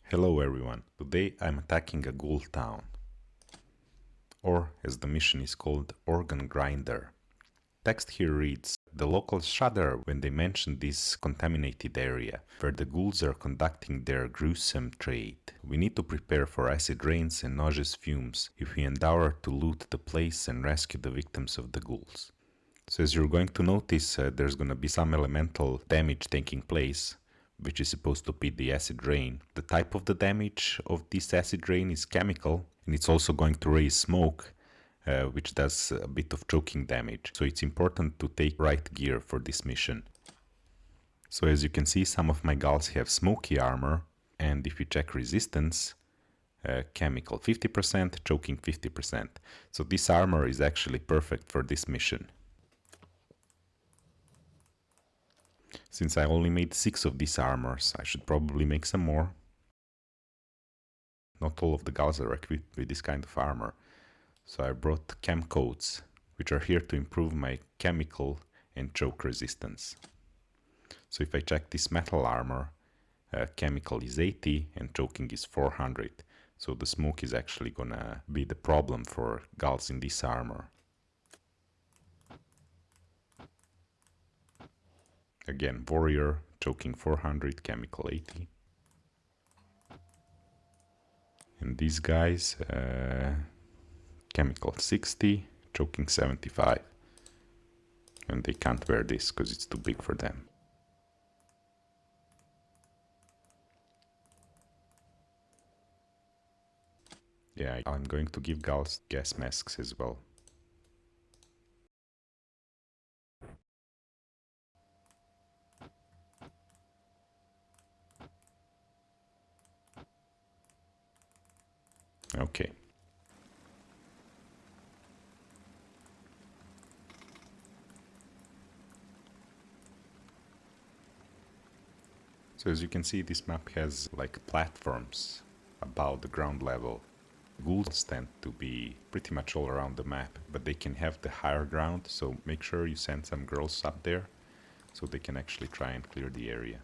Hello everyone, today I'm attacking a Ghoul Town, or as the mission is called, Organ Grinder. Text here reads, the locals shudder when they mention this contaminated area, where the ghouls are conducting their gruesome trade. We need to prepare for acid rains and nauseous fumes if we endeavor to loot the place and rescue the victims of the ghouls. So as you're going to notice, there's going to be some elemental damage taking place, which is supposed to be the acid rain. The type of the damage of this acid rain is chemical, and it's also going to raise smoke, which does a bit of choking damage. So it's important to take right gear for this mission. So as you can see, some of my ghouls have smoky armor, and if you check resistance, chemical 50%, choking 50%. So this armor is actually perfect for this mission. Since I only made 6 of these armors, I should probably make some more. Not all of the ghouls are equipped with this kind of armor, so I brought chem coats, which are here to improve my chemical and choke resistance. So if I check this metal armor, chemical is 80 and choking is 400, so the smoke is actually gonna be the problem for ghouls in this armor. Again, warrior, choking 400, chemical 80. And these guys, chemical 60, choking 75. And they can't wear this because it's too big for them. Yeah, I'm going to give ghouls gas masks as well. Okay. So as you can see, this map has like platforms above the ground level. Ghouls tend to be pretty much all around the map, but they can have the higher ground, so make sure you send some girls up there so they can actually try and clear the area.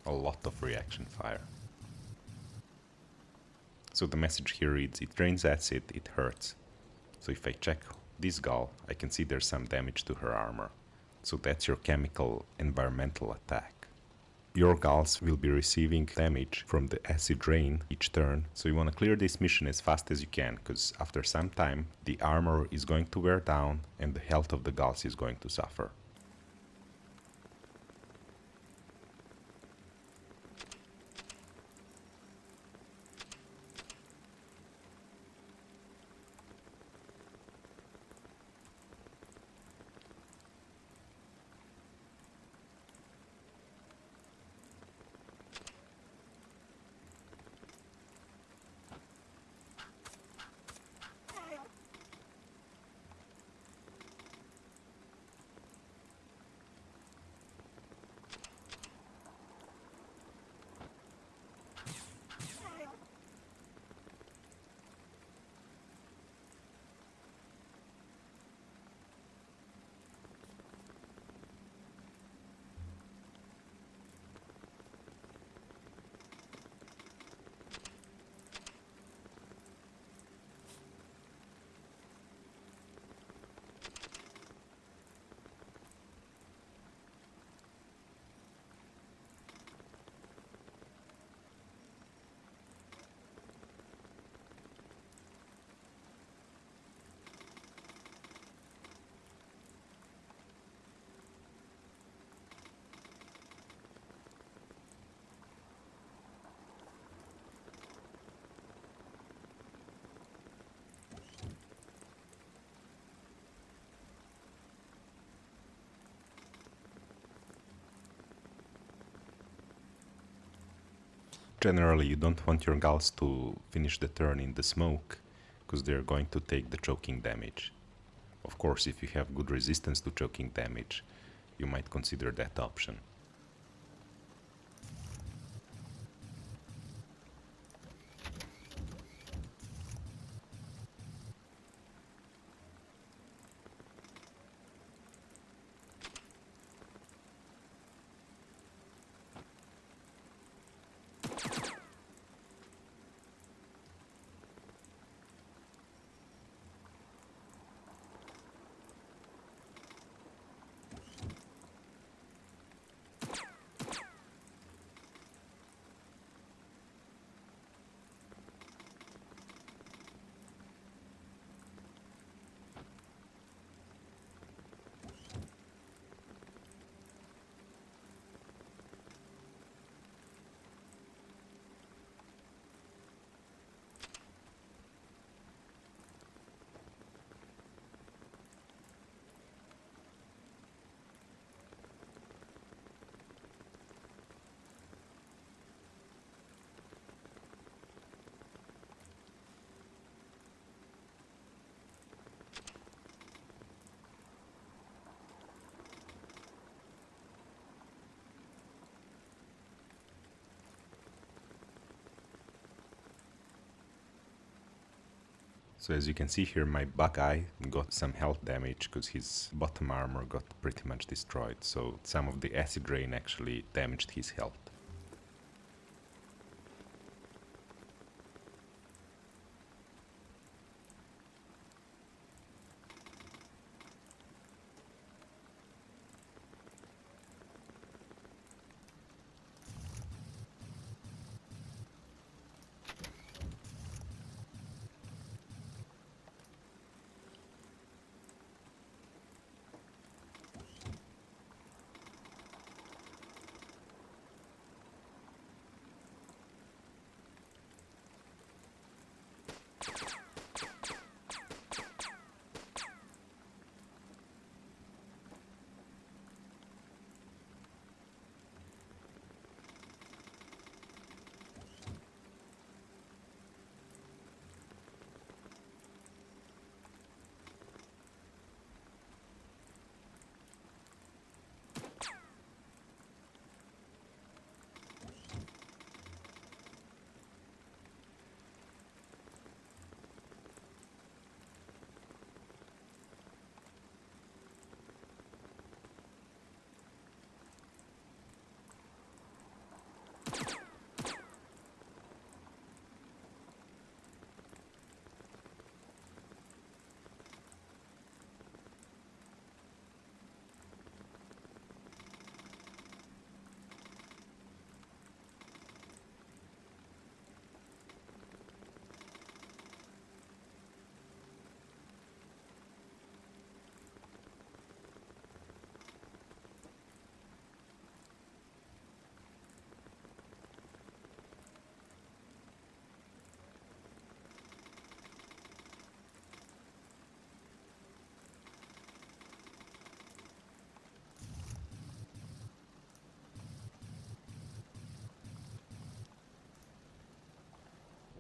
A lot of reaction fire. So the message here reads, it drains acid, it hurts. So if I check this ghoul, I can see there's some damage to her armor. So that's your chemical environmental attack. Your ghouls will be receiving damage from the acid rain each turn, so you want to clear this mission as fast as you can, because after some time the armor is going to wear down and the health of the ghouls is going to suffer. Generally, you don't want your Ghouls to finish the turn in the smoke, because they're going to take the choking damage. Of course, if you have good resistance to choking damage, you might consider that option. So as you can see here, my bug eye got some health damage because his bottom armor got pretty much destroyed. So some of the acid rain actually damaged his health.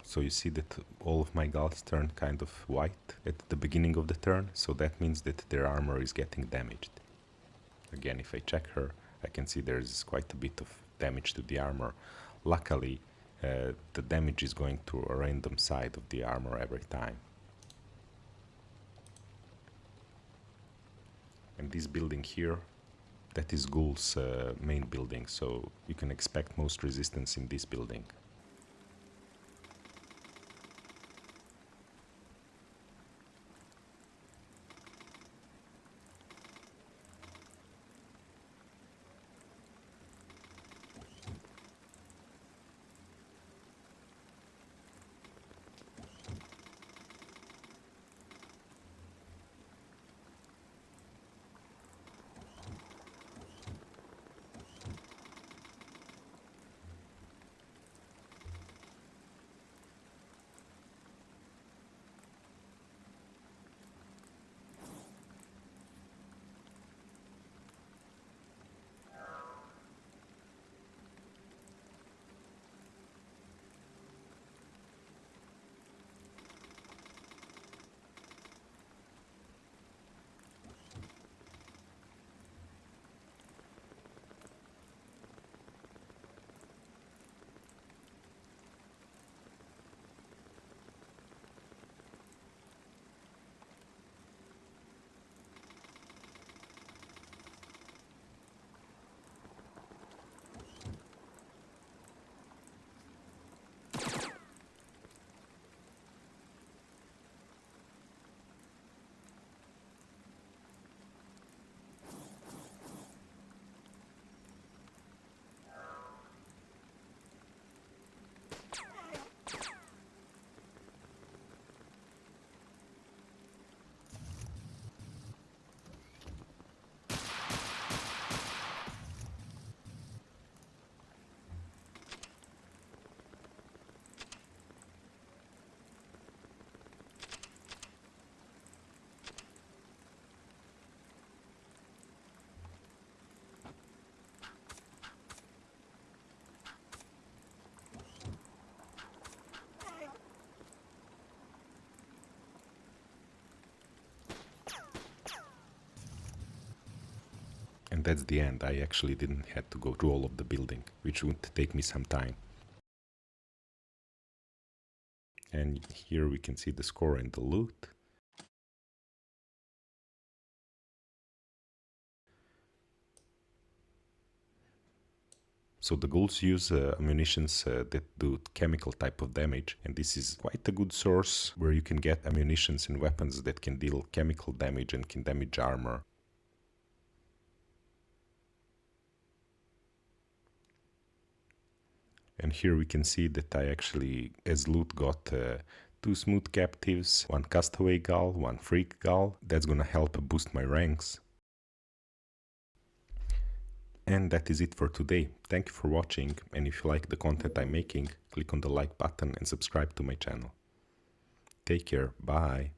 So you see that all of my Ghouls turn kind of white at the beginning of the turn, so that means that their armor is getting damaged. Again, if I check her, I can see there's quite a bit of damage to the armor. Luckily, the damage is going to a random side of the armor every time. And this building here, that is Ghoul's main building, so you can expect most resistance in this building. that's the end. I actually didn't have to go through all of the building, which would take me some time. And here we can see the score and the loot. So the ghouls use ammunitions that do chemical type of damage, and this is quite a good source where you can get ammunitions and weapons that can deal chemical damage and can damage armor. And here we can see that I actually, as loot, got 2 smooth captives, 1 castaway ghoul, 1 freak ghoul. That's gonna help boost my ranks. And that is it for today. Thank you for watching, and if you like the content I'm making, click on the like button and subscribe to my channel. Take care, bye!